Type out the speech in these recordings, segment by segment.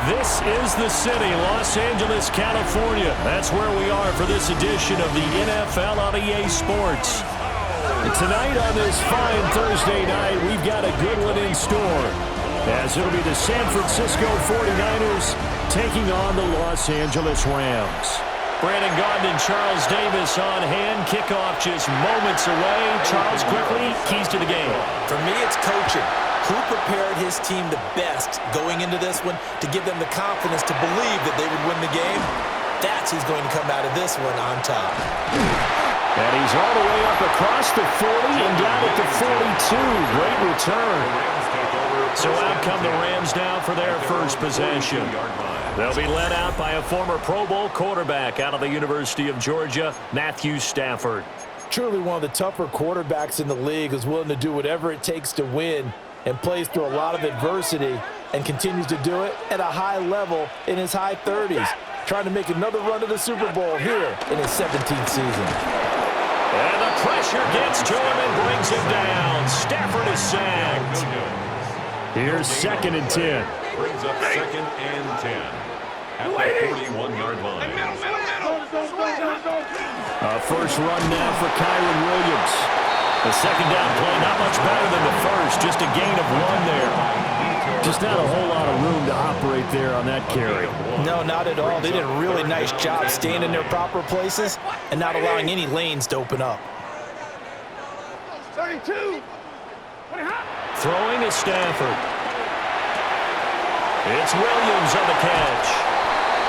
This is the city, Los Angeles, California. That's where we are for this edition of the NFL on EA Sports. And tonight on this fine Thursday night, we've got a good one in store, as it'll be the San Francisco 49ers taking on the Los Angeles Rams. Brandon Gaudin and Charles Davis on hand. Kickoff just moments away. Charles, quickly, keys to the game. For me, it's coaching. Who prepared his team the best going into this one to give them the confidence to believe that they would win the game? That's who's going to come out of this one on top. And he's all the way up across the 40 and down at the 42. Great return. So out come the Rams now for their first possession. They'll be led out by a former Pro Bowl quarterback out of the University of Georgia, Matthew Stafford. Truly one of the tougher quarterbacks in the league, who's willing to do whatever it takes to win and plays through a lot of adversity and continues to do it at a high level in his high 30s. Trying to make another run to the Super Bowl here in his 17th season. And the pressure gets to him and brings him down. Stafford is sacked. Here's 2nd and 10. Brings up 2nd and 10 at the 41-yard line. First run now for Kyron Williams. The second down play, not much better than the first, just a gain of 1 there. Just not a whole lot of room to operate there on that carry. No, not at all. They did a really nice job staying in their proper places and not allowing any lanes to open up. 32. Throwing is Stafford. It's Williams on the catch.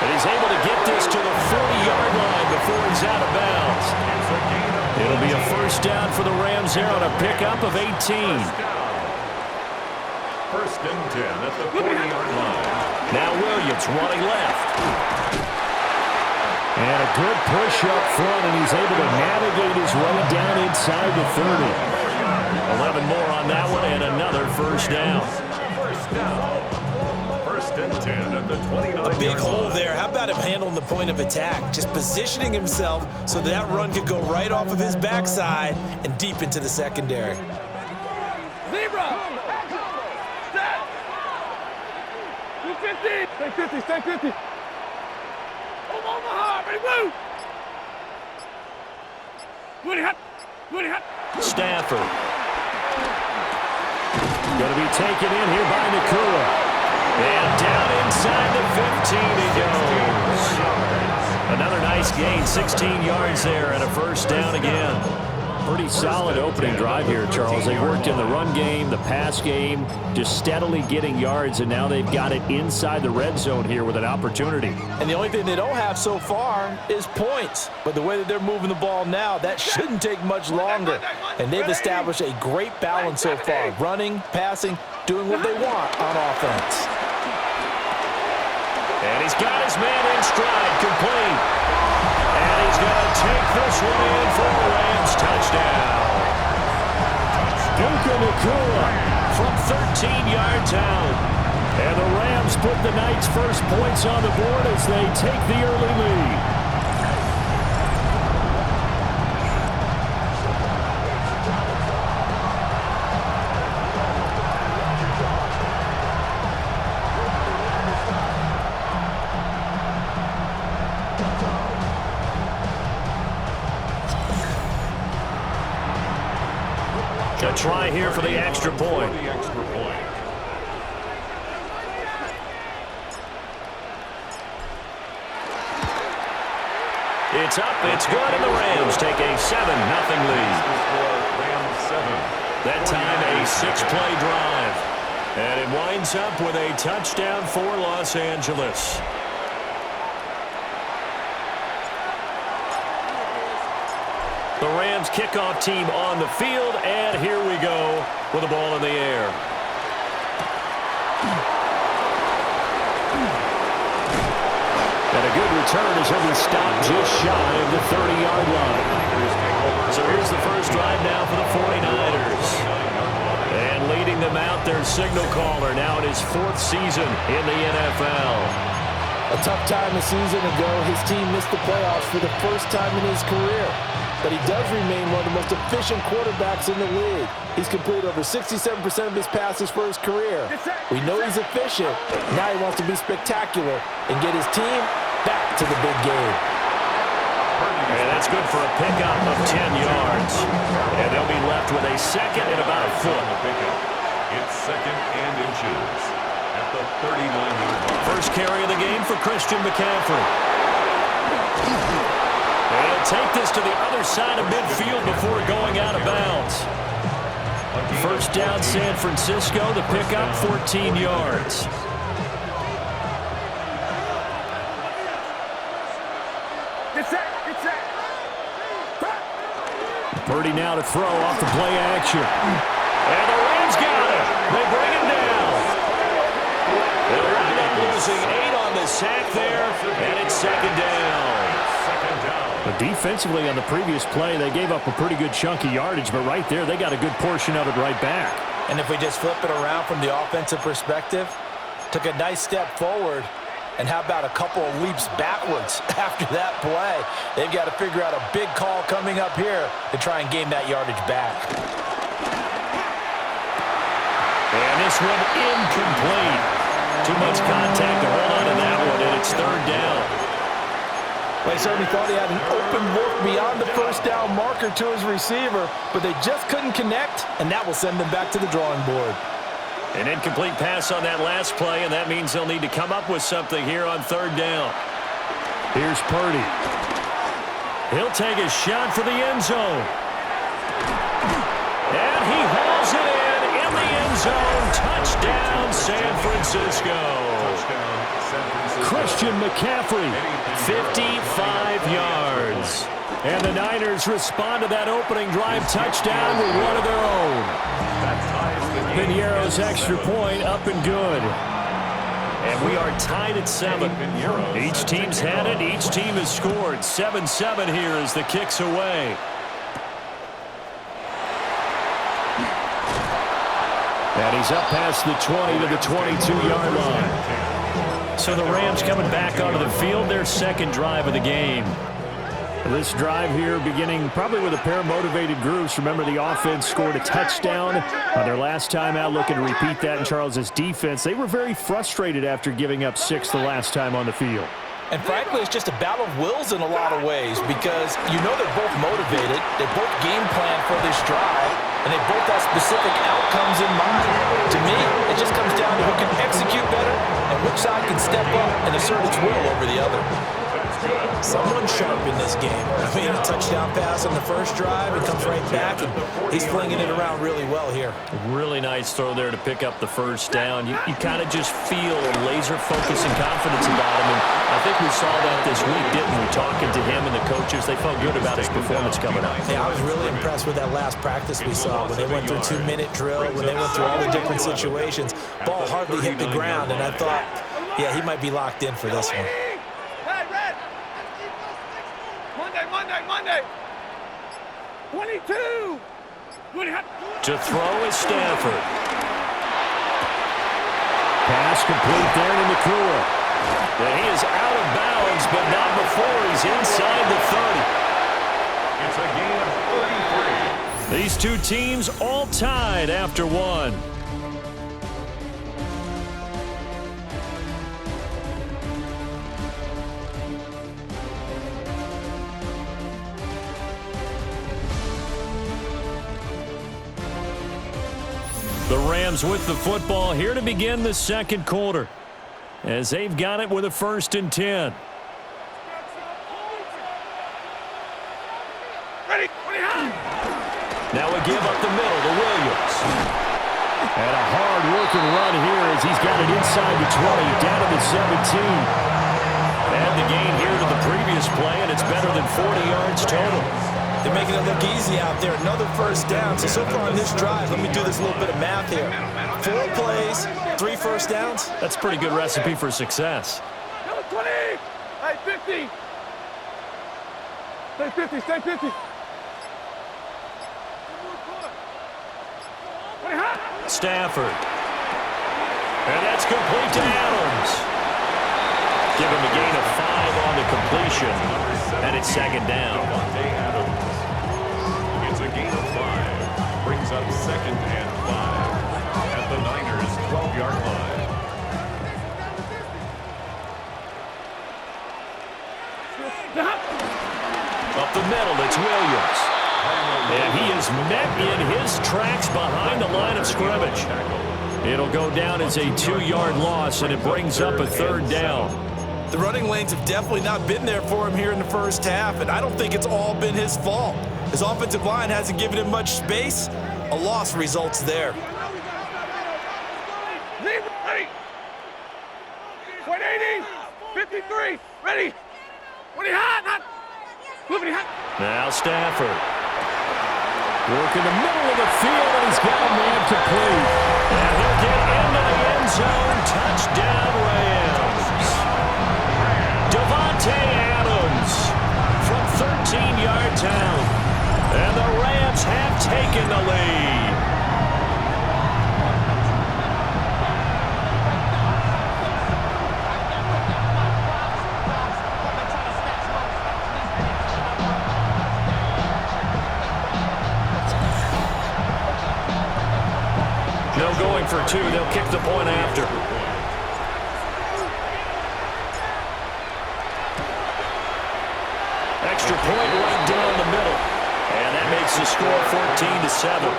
And he's able to get this to the 40-yard line before he's out of bounds. It'll be a first down for the Rams here on a pickup of 18. 1st and 10 at the 40-yard line. Now Williams running left. And a good push up front, and he's able to navigate his way down inside the 30. 11 more on that one, and another first down. First down. 1st and 10 at the 29-yard A big hole there. How about him handling the point of attack? Just positioning himself so that run could go right off of his backside and deep into the secondary. Zebra. Set. 250. Stay 50. Stay 50. Omaha. Ready, move. Woody hot. Woody hot. Stafford. Going to be taken in here by Nakua. And down inside the 15 he goes. Another nice gain, 16 yards there and a first down again. Pretty solid opening drive here, Charles. They worked in the run game, the pass game, just steadily getting yards, and now they've got it inside the red zone here with an opportunity. And the only thing they don't have so far is points. But the way that they're moving the ball now, that shouldn't take much longer. And they've established a great balance so far, running, passing, doing what they want on offense. And he's got his man in stride, complete. And he's going to take this one in for a Rams touchdown. Puka Nakua from 13 yards out. And the Rams put the night's first points on the board as they take the early lead. A try here for the extra point. It's up, it's good, and the Rams take a 7-0 lead. That time a 6-play drive. And it winds up with a touchdown for Los Angeles. The Rams kickoff team on the field, and here we go with the ball in the air. And a good return as he'll be stopped just shy of the 30-yard line. So here's the first drive now for the 49ers. And leading them out, their signal caller now in his 4th season in the NFL. A tough time a season ago, his team missed the playoffs for the first time in his career. But he does remain one of the most efficient quarterbacks in the league. He's completed over 67% of his passes for his career. We know he's efficient. Now he wants to be spectacular and get his team back to the big game. And that's good for a pickup of 10 yards. And they'll be left with a second and about a foot. It's second and inches at the 39-yard line. First carry of the game for Christian McCaffrey. And he'll take this to the other side of midfield before going out of bounds. First down, San Francisco. The pickup, 14 yards. Purdy now to throw off the play action. And the Rams got it. They bring him down. They'll wind up losing 8 on the sack there, and it's second down. But defensively on the previous play, they gave up a pretty good chunk of yardage, but right there, they got a good portion of it right back. And if we just flip it around from the offensive perspective, took a nice step forward, and how about a couple of leaps backwards after that play? They've got to figure out a big call coming up here to try and gain that yardage back. And this one incomplete. Too much contact to hold on to that one, and it's third down. Well, he certainly thought he had an open look beyond the first down marker to his receiver, but they just couldn't connect, and that will send them back to the drawing board. An incomplete pass on that last play, and that means they'll need to come up with something here on third down. Here's Purdy. He'll take a shot for the end zone. And he hauls it in the end zone. Touchdown, San Francisco. Christian McCaffrey, 55 yards. And the Niners respond to that opening drive touchdown with one of their own. Piniero's extra point up and good. And we are tied at 7. Each team's had it. Each team has scored. 7-7 here as the kick's away. And he's up past the 20 to the 22-yard line. So the Rams coming back onto the field, their second drive of the game. This drive here beginning probably with a pair of motivated groups. Remember, the offense scored a touchdown on their last time out, looking to repeat that in Charles' defense. They were very frustrated after giving up 6 the last time on the field. And frankly, it's just a battle of wills in a lot of ways because you know they're both motivated, they both game plan for this drive, and they both have specific outcomes in mind. To me, it just comes down to who can execute better and which side can step up and assert its will over the other. Someone sharp in this game. I mean, a touchdown pass on the first drive, it comes right back, and he's flinging it around really well here. Really nice throw there to pick up the first down. You kind of just feel laser focus and confidence about him, and I think we saw that this week, didn't we? Talking to him and the coaches, they felt good about his performance coming up. Yeah, I was really impressed with that last practice we saw when they went through a 2-minute drill, when they went through all the different situations. Ball hardly hit the ground, and I thought, yeah, he might be locked in for this one. Monday. 22. To throw is Stafford. Pass complete there to Nakua. And he is out of bounds, but not before he's inside the 30. It's a gain of 33. These two teams all tied after one. The Rams with the football here to begin the second quarter, as they've got it with a 1st and 10. Now a give up the middle to Williams. And a hard-working run here as he's got it inside the 20, down to the 17. And the gain here to the previous play, and it's better than 40 yards total. They're making it look easy out there. Another first down. So far on this drive, let me do this little bit of math here. 4 plays, 3 first downs. That's a pretty good recipe for success. 20. Hey, 50. Stay 50. Stafford. And that's complete to Adams. Give him a gain of 5 on the completion, and it's second down. It's a gain of 5. Brings up second and 5 at the Niners' 12-yard line. Up the middle, it's Williams. And he is met in his tracks behind the line of scrimmage. It'll go down as a 2-yard loss, and it brings up a third down. The running lanes have definitely not been there for him here in the first half, and I don't think it's all been his fault. His offensive line hasn't given him much space. A loss results there. Ready. 180. 53. Ready. When he hot. Moving hot. Now Stafford. Working the middle of the field, and he's got a man complete. And he'll get into the end zone. Touchdown, Rams. Davante Adams from 13-yard out. And the Rams have taken the lead. No going for 2. They'll kick the point after. Extra point right down the middle. And that makes the score 14-7.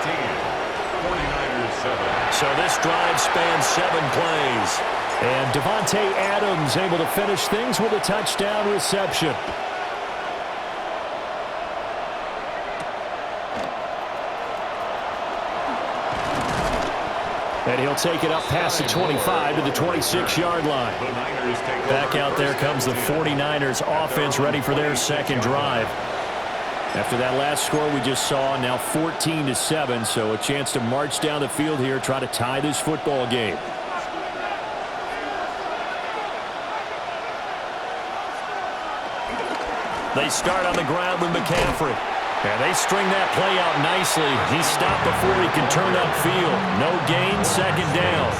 49ers 7. So this drive spans 7 plays. And Davante Adams able to finish things with a touchdown reception. And he'll take it up past the 25 to the 26-yard line. Back out there comes the 49ers offense ready for their second drive. After that last score we just saw, now 14-7, so a chance to march down the field here, try to tie this football game. They start on the ground with McCaffrey. And they string that play out nicely. He stopped before he can turn upfield. No gain, second down.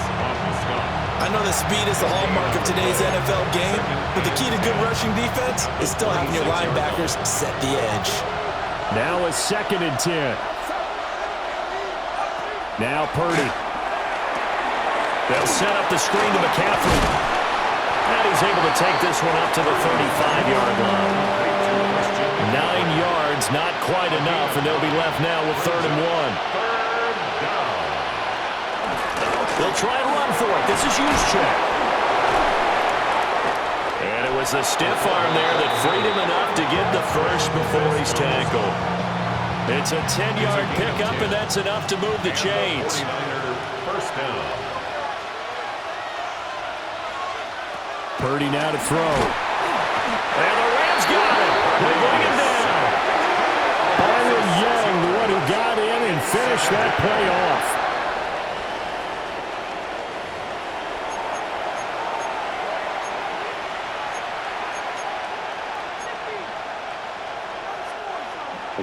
I know that speed is the hallmark of today's NFL game, but the key to good rushing defense is still having your linebackers set the edge. Now a 2nd and 10. Now Purdy. They'll set up the screen to McCaffrey. And he's able to take this one up to the 35-yard line. 9 yards, not quite enough, and they'll be left now with 3rd and 1. They'll try and run for it. This is Juszczyk. And it was the stiff arm there that freed him enough to get the first before he's tackled. It's a 10-yard pickup, and that's enough to move the chains. First down. Purdy now to throw. And the Rams got it. They bring him down. Byron Young, the one who got in and finished that play off.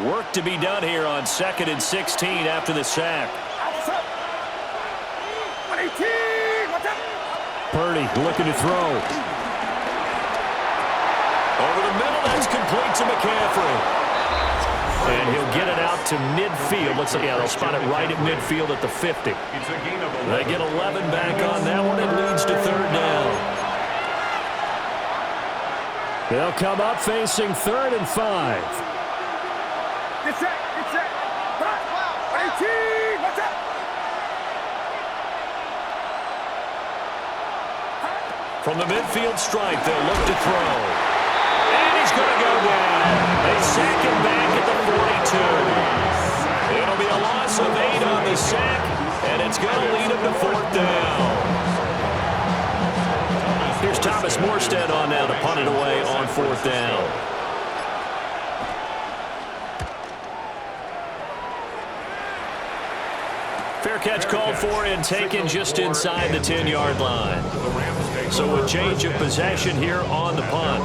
Work to be done here on 2nd and 16 after the sack. 118. What's up? Purdy looking to throw. Over the middle, that's complete to McCaffrey. And he'll get it out to midfield. Looks like, they'll spot it right at midfield at the 50. They get 11 back on that one. It leads to 3rd down. They'll come up facing 3rd and 5. Get set. 118. What's up? From the midfield stripe, they'll look to throw. And he's going to go down. They sack him back at the 42. It'll be a loss of 8 on the sack, and it's going to lead him to 4th down. Here's Thomas Morstead on now to punt it away on 4th down. Fair catch called for and taken just inside the 10-yard line. So a change of possession here on the punt.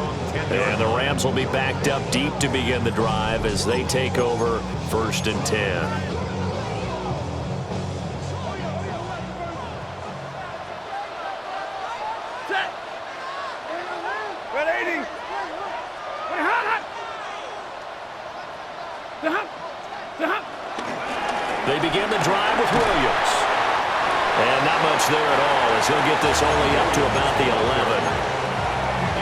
And the Rams will be backed up deep to begin the drive as they take over 1st and 10. They begin the drive with Williams. And not much there at all as he'll get this only up to about the 11.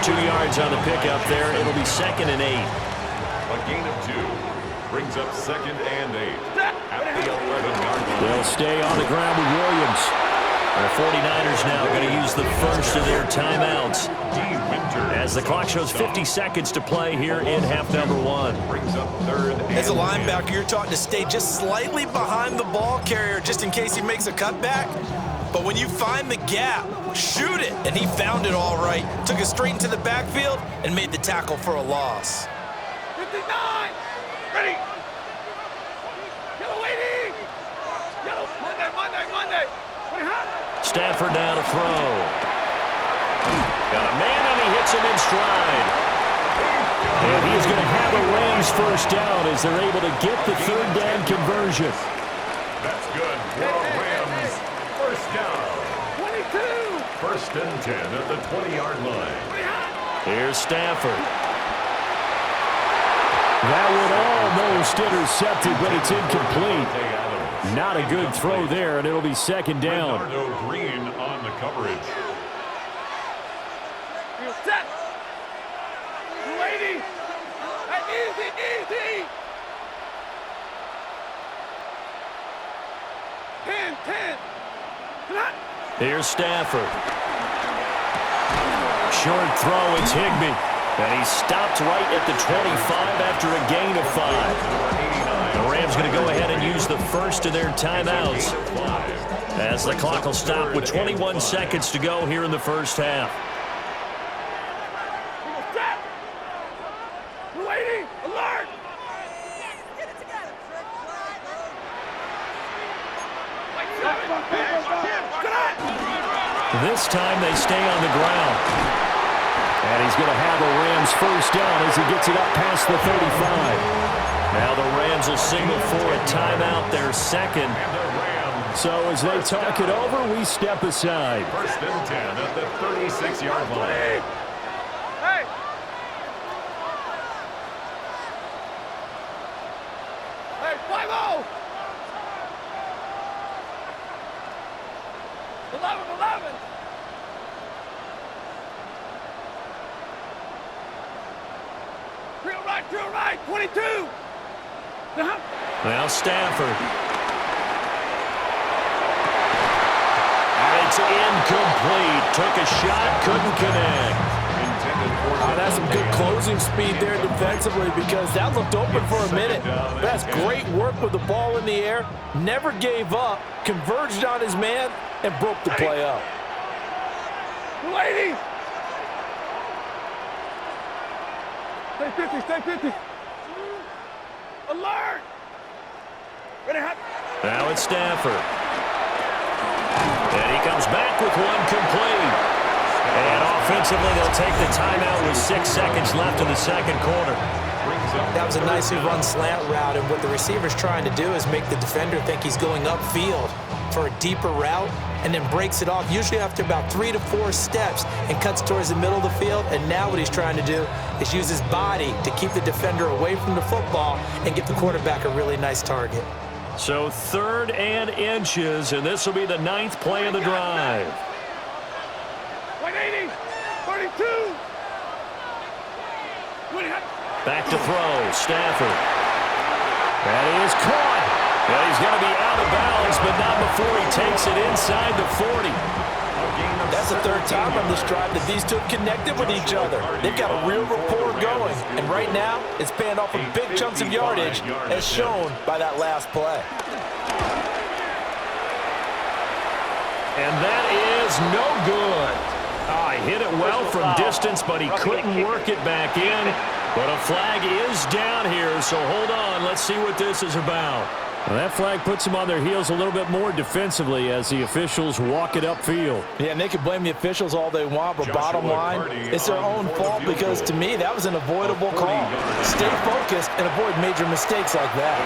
2 yards on the pickup there. It'll be 2nd and 8. A gain of 2 brings up 2nd and 8 at the 11-yard line. They'll stay on the ground with Williams. The 49ers now going to use the first of their timeouts as the clock shows 50 seconds to play here in half number 1. Brings up 3rd and As a linebacker, you're taught to stay just slightly behind the ball carrier just in case he makes a cutback. But when you find the gap, shoot it. And he found it all right. Took it straight into the backfield and made the tackle for a loss. 59! Ready! Yellow waiting! Yellow, Monday! Stafford now to throw. Got a man and he hits him in stride. And he's going to have a Rams first down as they're able to get the 3rd down conversion. That's good for Rams. First down. 22! 1st and 10 at the 20-yard line. Here's Stafford. That one almost intercepted, but it's incomplete. Not a good throw there, and it'll be 2nd down. Bernardo Green on the coverage. Set! Waiting! Easy! 10! Here's Stafford. Short throw, it's Higbee. And he stopped right at the 25 after a gain of 5. The Rams going to go ahead and use the first of their timeouts as the clock will stop with 21 seconds to go here in the first half. Waiting! Alert! This time they stay on the ground. And he's going to have a Rams first down as he gets it up past the 35. Now the Rams will signal for a timeout, their 2nd. So as they talk it over, we step aside. 1st and 10 at the 36-yard line. Hey! Hey, 5-0! 11! Drill right, 22! Now Stafford. And it's incomplete. Took a shot, couldn't connect. That's some good closing speed there defensively because that looked open for a minute. That's great work with the ball in the air. Never gave up, converged on his man, and broke the play up. Lady! Stay 50! Alert! Ready, hot! Now it's Stafford. And he comes back with one complete. And offensively, they'll take the timeout with 6 seconds left in the 2nd quarter. That was a nicely run slant route, and what the receiver's trying to do is make the defender think he's going upfield for a deeper route and then breaks it off, usually after about 3 to 4 steps, and cuts towards the middle of the field. And now what he's trying to do is use his body to keep the defender away from the football and get the quarterback a really nice target. So 3rd and inches, and this will be the 9th play of the drive. 180! 32! Back to throw, Stafford. That is caught. And he's going to be out of bounds, but not before he takes it inside the 40. That's the 3rd time on this drive that these two have connected with each other. They've got a real rapport going, and right now it's paying off with big chunks of yardage, as shown by that last play. And that is no good. Oh, he hit it well from distance, but he couldn't work it back in. But a flag is down here, so hold on. Let's see what this is about. Well, that flag puts them on their heels a little bit more defensively as the officials walk it upfield. Yeah, and they can blame the officials all they want, but bottom line, it's their own fault because, to me, that was an avoidable call. Stay focused and avoid major mistakes like that.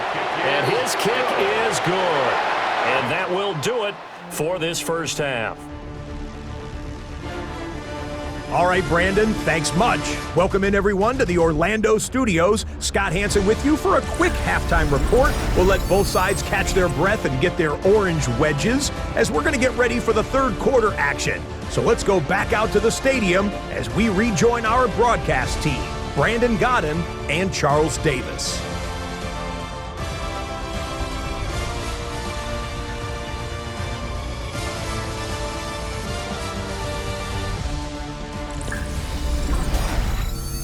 And his kick is good. And that will do it for this first half. All right, Brandon, thanks much. Welcome in, everyone, to the Orlando studios. Scott Hansen with you for a quick halftime report. We'll let both sides catch their breath and get their orange wedges as we're going to get ready for the third quarter action. So let's go back out to the stadium as we rejoin our broadcast team, Brandon Godden and Charles Davis.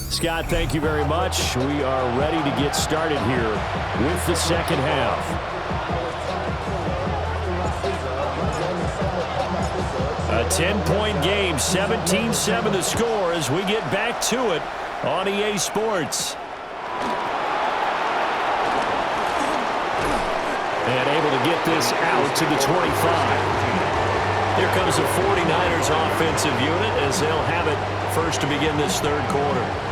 Scott, thank you very much. We are ready to get started here with the second half. A 10-point game, 17-7 the score as we get back to it on EA Sports. And able to get this out to the 25. Here comes the 49ers offensive unit as they'll have it first to begin this third quarter.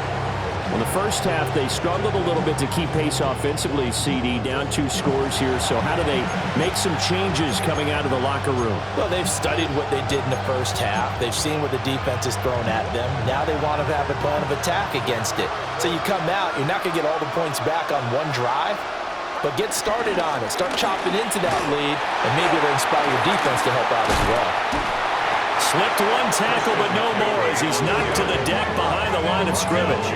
In the first half, they struggled a little bit to keep pace offensively, CD, down 2 scores here. So how do they make some changes coming out of the locker room? Well, they've studied what they did in the first half. They've seen what the defense has thrown at them. Now they want to have a plan of attack against it. So you come out, you're not going to get all the points back on one drive, but get started on it. Start chopping into that lead, and maybe it'll inspire your defense to help out as well. Slipped one tackle, but no more as he's knocked to the deck behind the line of scrimmage.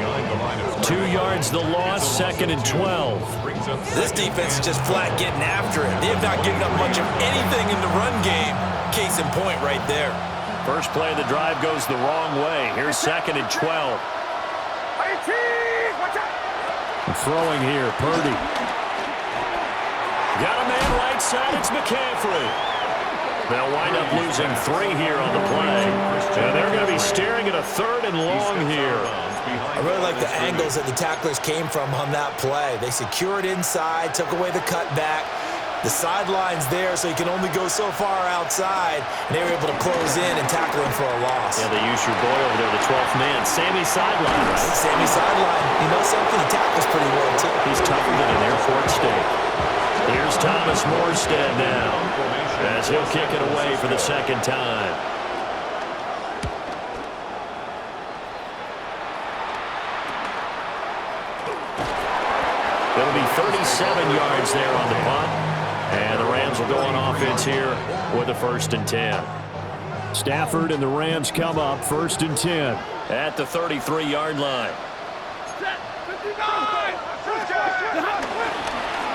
2 yards the loss, 2nd and 12. This defense is just flat getting after it. They have not given up much of anything in the run game. Case in point right there. First play of the drive goes the wrong way. Here's 2nd and 12. And throwing here, Purdy. Got a man right side, it's McCaffrey. They'll wind up losing 3 here on the play. And they're going to be staring at a 3rd and long here. I really like the angles that the tacklers came from on that play. They secured inside, took away the cutback. The sideline's there, so you can only go so far outside. And they were able to close in and tackle him for a loss. Yeah, they used your boy over there, the 12th man, Sammy Sideline. Right, Sammy Sideline. You know something? He tackles pretty well, too. He's tougher than an airport steak. Here's Thomas Morstead now, as he'll kick it away for the 2nd time. It'll be 37 yards there on the punt. And the Rams will go on offense here with a 1st and 10. Stafford and the Rams come up 1st and 10 at the 33-yard line.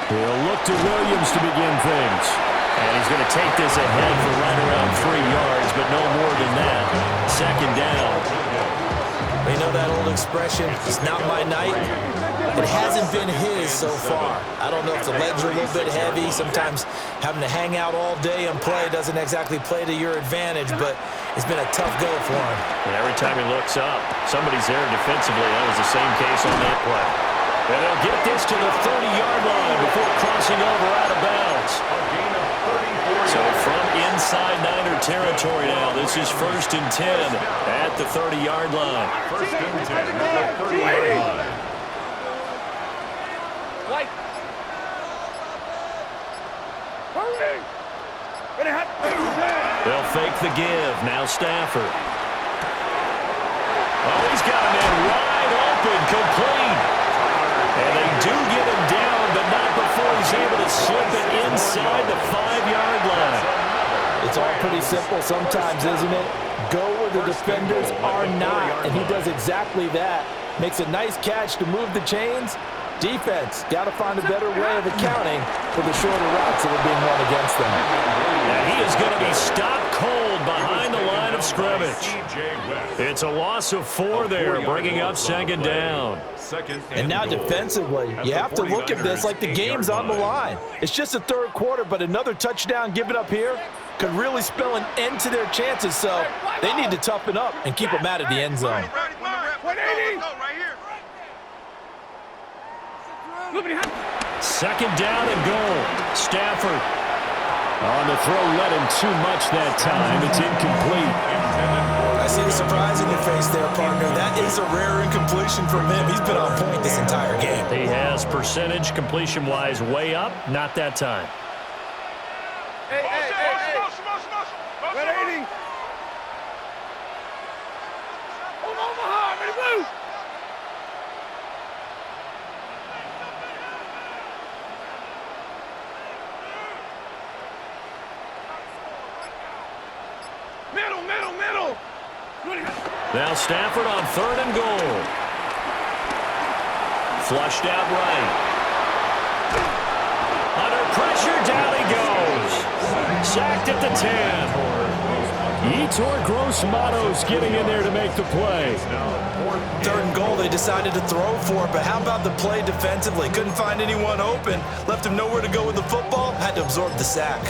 He'll look to Williams to begin things. And he's going to take this ahead for right around 3 yards, but no more than that. 2nd down. You know that old expression, it's not my night? It hasn't been his so far. I don't know if the legs are a little bit heavy. Sometimes having to hang out all day and play doesn't exactly play to your advantage, but it's been a tough go for him. And every time he looks up, somebody's there defensively. That was the same case on that play. And they'll get this to the 30-yard line before crossing over out of bounds. So from inside Niner territory now, this is 1st and 10 at the 30-yard line. 1st and 10 at the 30-yard line. They'll fake the give. Now Stafford. Oh, he's got a man wide open, complete. And they do get him down, but not before he's able to slip it inside the 5-yard line. It's all pretty simple sometimes, isn't it? Go where the defenders are not, and he does exactly that. Makes a nice catch to move the chains. Defense, got to find a better way of accounting for the shorter routes that are being run against them. And he is going to be stopped cold behind the line of scrimmage. It's a loss of 4 there, bringing up 2nd down. And now defensively, you have to look at this like the game's on the line. It's just the 3rd quarter, but another touchdown given up here could really spell an end to their chances, so they need to toughen up and keep them out of the end zone. 2nd down and goal. Stafford on the throw, led him too much that time. It's incomplete. I see the surprise in your face there, partner. That is a rare incompletion from him. He's been on point this entire game. He has percentage completion-wise way up. Not that time. Omaha, ready, move! Middle, middle, middle! Now Stafford on 3rd and goal. Flushed out right. Under pressure, down he goes. Sacked at the 10. Yetur Gross-Matos getting in there to make the play. 3rd and goal, they decided to throw for it, but how about the play defensively? Couldn't find anyone open, left him nowhere to go with the football, had to absorb the sack.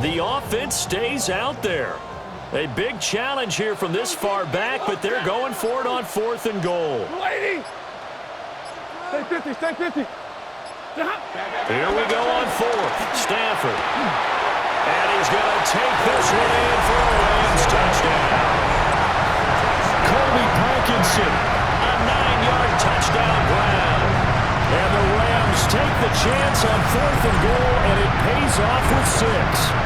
The offense stays out there. A big challenge here from this far back, but they're going for it on 4th and goal. Lady! Stay 50, stay 50. Here we go on 4th. Stafford. And he's going to take this one in for a Rams touchdown. Colby Parkinson, a 9-yard touchdown grab. And the Rams take the chance on 4th and goal, and it pays off with 6.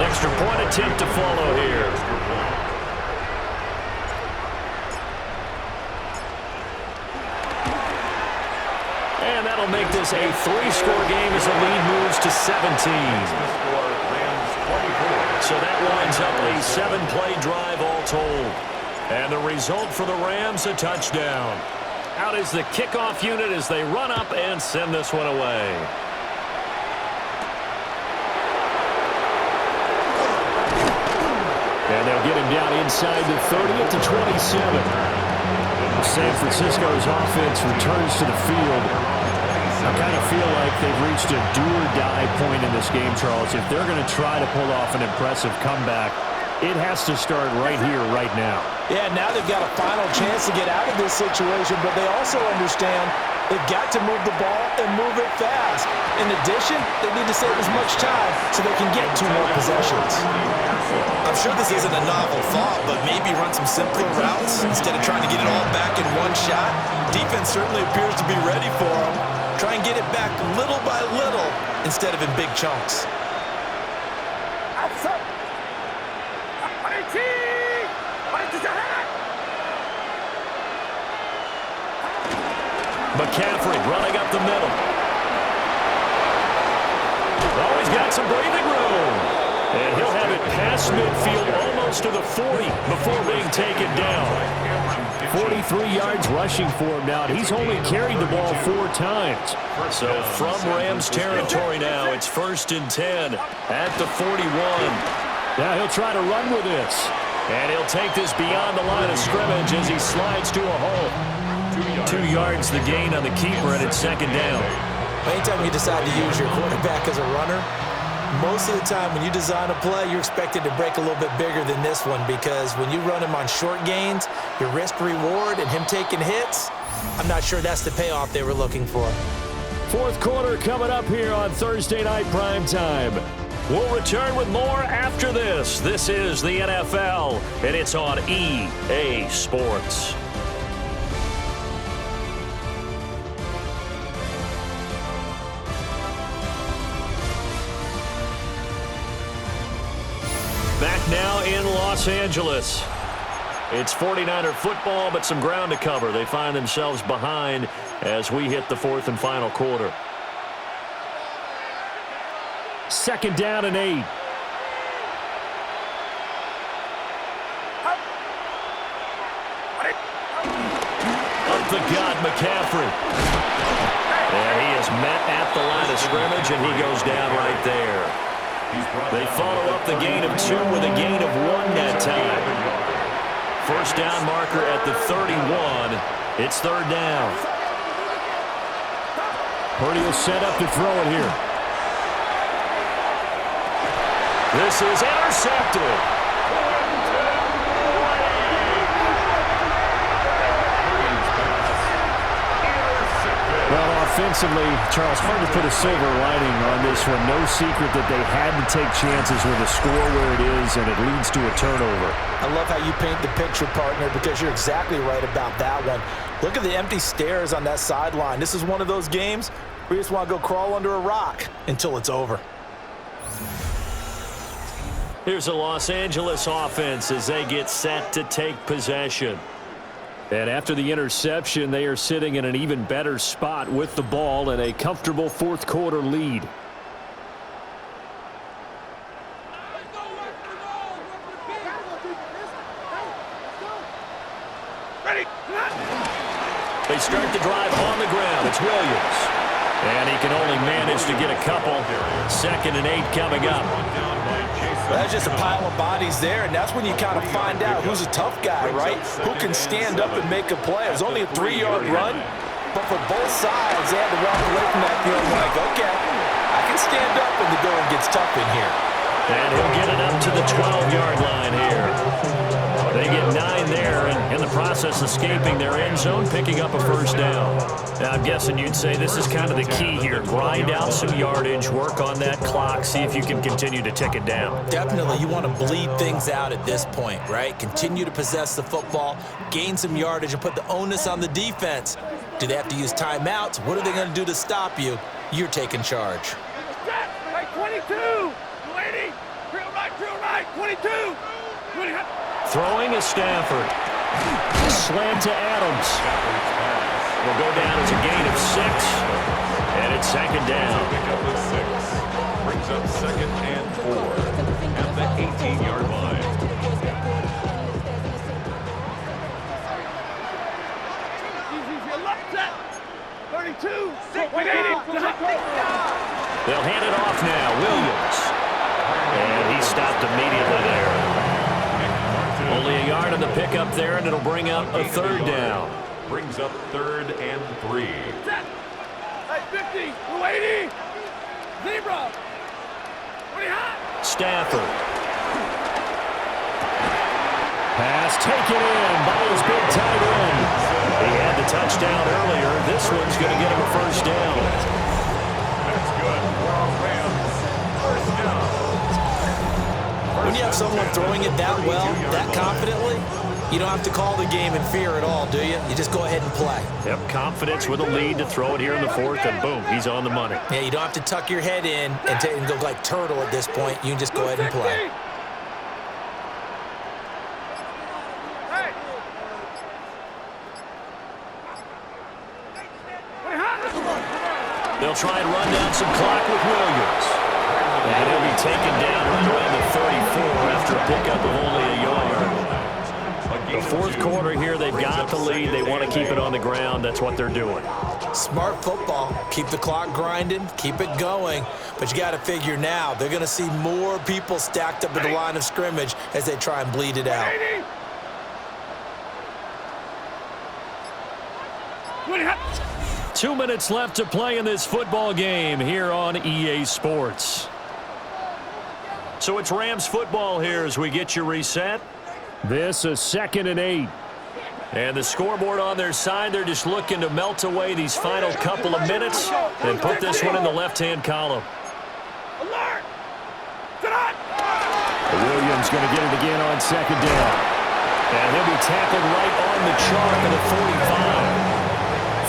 Extra point attempt to follow here. And that'll make this a 3-score game as the lead moves to 17. So that winds up a 7-play drive all told. And the result for the Rams, a touchdown. Out is the kickoff unit as they run up and send this one away. And they'll get him down inside the 30 at the 27. San Francisco's offense returns to the field. I kind of feel like they've reached a do-or-die point in this game, Charles. If they're going to try to pull off an impressive comeback, it has to start right here, right now. Yeah, now they've got a final chance to get out of this situation, but they also understand they've got to move the ball and move it fast. In addition, they need to save as much time so they can get 2 more possessions. I'm sure this isn't a novel thought, but maybe run some simpler routes instead of trying to get it all back in one shot. Defense certainly appears to be ready for them. Try and get it back little by little instead of in big chunks. McCaffrey running up the middle. Oh, he's got some breathing room. And he'll have it past midfield almost to the 40 before being taken down. 43 yards rushing for him now. He's only carried the ball 4 times. So from Rams territory now, it's 1st and 10 at the 41. Now he'll try to run with this. And he'll take this beyond the line of scrimmage as he slides to a hole. 2 yards the gain on the keeper, and it's 2nd down. Anytime you decide to use your quarterback as a runner, most of the time when you design a play, you're expected to break a little bit bigger than this one, because when you run him on short gains, your risk-reward and him taking hits, I'm not sure that's the payoff they were looking for. 4th quarter coming up here on Thursday Night Prime Time. We'll return with more after this. This is the NFL, and it's on EA Sports. Back now in Los Angeles. It's 49er football, but some ground to cover. They find themselves behind as we hit the 4th and final quarter. 2nd down and 8. Up the gut, McCaffrey. And he is met at the line of scrimmage, and he goes down right there. They follow up the gain of 2 with a gain of 1 that time. 1st down marker at the 31. It's 3rd down. Purdy will set up to throw it here. This is intercepted. Offensively, Charles, hard to put a silver lining on this one. No secret that they had to take chances with a score where it is, and it leads to a turnover. I love how you paint the picture, partner, because you're exactly right about that one. Look at the empty stares on that sideline. This is one of those games where you just want to go crawl under a rock until it's over. Here's a Los Angeles offense as they get set to take possession. And after the interception, they are sitting in an even better spot with the ball and a comfortable fourth quarter lead. Ready. They start the drive on the ground. It's Williams. And he can only manage to get a couple. 2nd and 8 coming up. That's just a pile of bodies there, and that's when you kind of find out who's a tough guy, right? Who can stand up and make a play. It was only a 3-yard run, but for both sides, they had to walk away from that feeling like, okay, I can stand up when the going gets tough in here. And he'll get it up to the 12-yard line here. They get 9 there, and in the process escaping their end zone, picking up a first down. Now, I'm guessing you'd say this is kind of the key here. Grind out some yardage, work on that clock, see if you can continue to tick it down. Definitely, you want to bleed things out at this point, right? Continue to possess the football, gain some yardage, and put the onus on the defense. Do they have to use timeouts? What are they going to do to stop you? You're taking charge. Hey, 22. 280. Drill right. 22. 20. Throwing is Stafford. Slant to Adams. Will go down as a gain of 6. And it's 2nd down. Pick up with 6. Brings up 2nd and 4 at the 18-yard line. Easy. Left set. 32. 180. They'll hand it off now. Williams. And he stopped immediately there. Only a yard on the pickup there, and it'll bring up a 3rd down. Brings up 3rd and 3. Set. Hey, 50. 280. Zebra. 20 hot. Stafford. Pass taken in by his big tight end. He had the touchdown earlier. This one's going to get him a first down. That's good for our Rams. First down. When you have someone throwing it that well, that confidently, you don't have to call the game in fear at all, do you? You just go ahead and play. Yep, confidence with a lead to throw it here in the 4th, and boom, he's on the money. Yeah, you don't have to tuck your head in and go like turtle at this point. You can just go ahead and play. They'll try and run down some clock with Williams. And he'll be taken down right around the 34 after a pickup of only a yard. The 4th quarter here, they've got the lead. They want to keep it on the ground. That's what they're doing. Smart football. Keep the clock grinding. Keep it going. But you got to figure now, they're going to see more people stacked up at the line of scrimmage as they try and bleed it out. 2 minutes left to play in this football game here on EA Sports. So it's Rams football here as we get you reset. This is 2nd and 8. And the scoreboard on their side, they're just looking to melt away these final couple of minutes and put this one in the left-hand column. Alert! Williams going to get it again on 2nd down. And he'll be tackled right on the chalk at the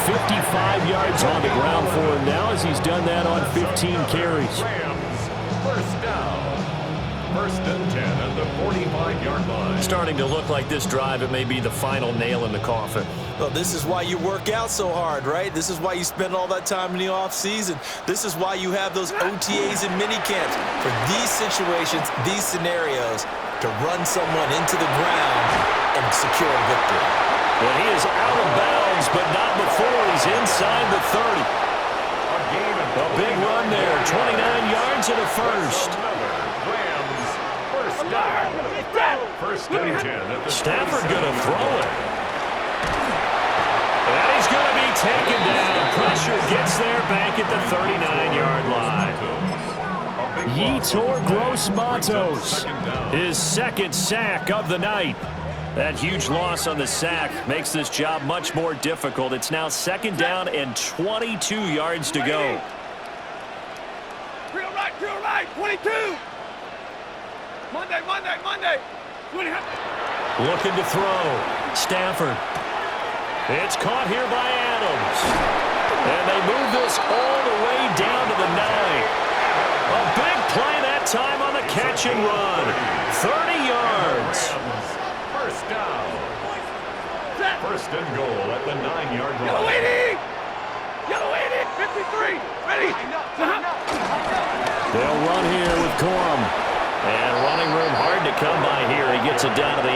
45. 55 yards on the ground for him now as he's done that on 15 carries. Rams. First down. 1st and 10 at the 45-yard line. Starting to look like this drive, it may be the final nail in the coffin. Well, this is why you work out so hard, right? This is why you spend all that time in the offseason. This is why you have those OTAs and minicamps. For these situations, these scenarios, to run someone into the ground and secure a victory. And he is out of bounds, but not before he's inside the 30. A big run there, 29 yards and a first. Rams. First down. 1st and 10. Stafford going to throw it. And he's going to be taken down. Pressure gets there back at the 39-yard line. Yetur Gross-Matos, his 2nd sack of the night. That huge loss on the sack makes this job much more difficult. It's now 2nd down and 22 yards to go. Drill right, 22. Monday. Looking to throw. Stafford. It's caught here by Adams. And they move this all the way down to the 9. A big play that time on the catch and run. 30 yards. First down. First and goal at the 9-yard line. Yellow 80. 53. Ready. They'll run here with Corum. And running room hard to come by here. He gets it down to the 8.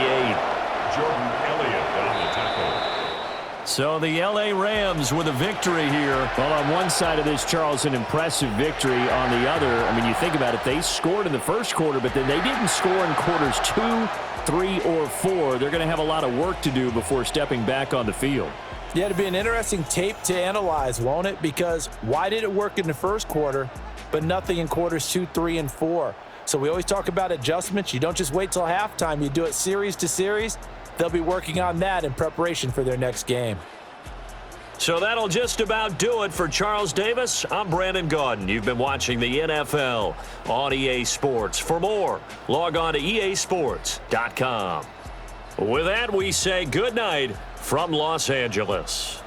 Jordan Elliott on the tackle. So the L.A. Rams with a victory here. Well, on one side of this, Charles, an impressive victory. On the other, I mean, you think about it, they scored in the first quarter, but then they didn't score in quarters 2, 3, or 4. They're going to have a lot of work to do before stepping back on the field. Yeah, it'll be an interesting tape to analyze, won't it? Because why did it work in the first quarter, but nothing in quarters 2, 3, and 4? So we always talk about adjustments. You don't just wait till halftime. You do it series to series. They'll be working on that in preparation for their next game. So that'll just about do it for Charles Davis. I'm Brandon Gaudin. You've been watching the NFL on EA Sports. For more, log on to easports.com. With that, we say good night from Los Angeles.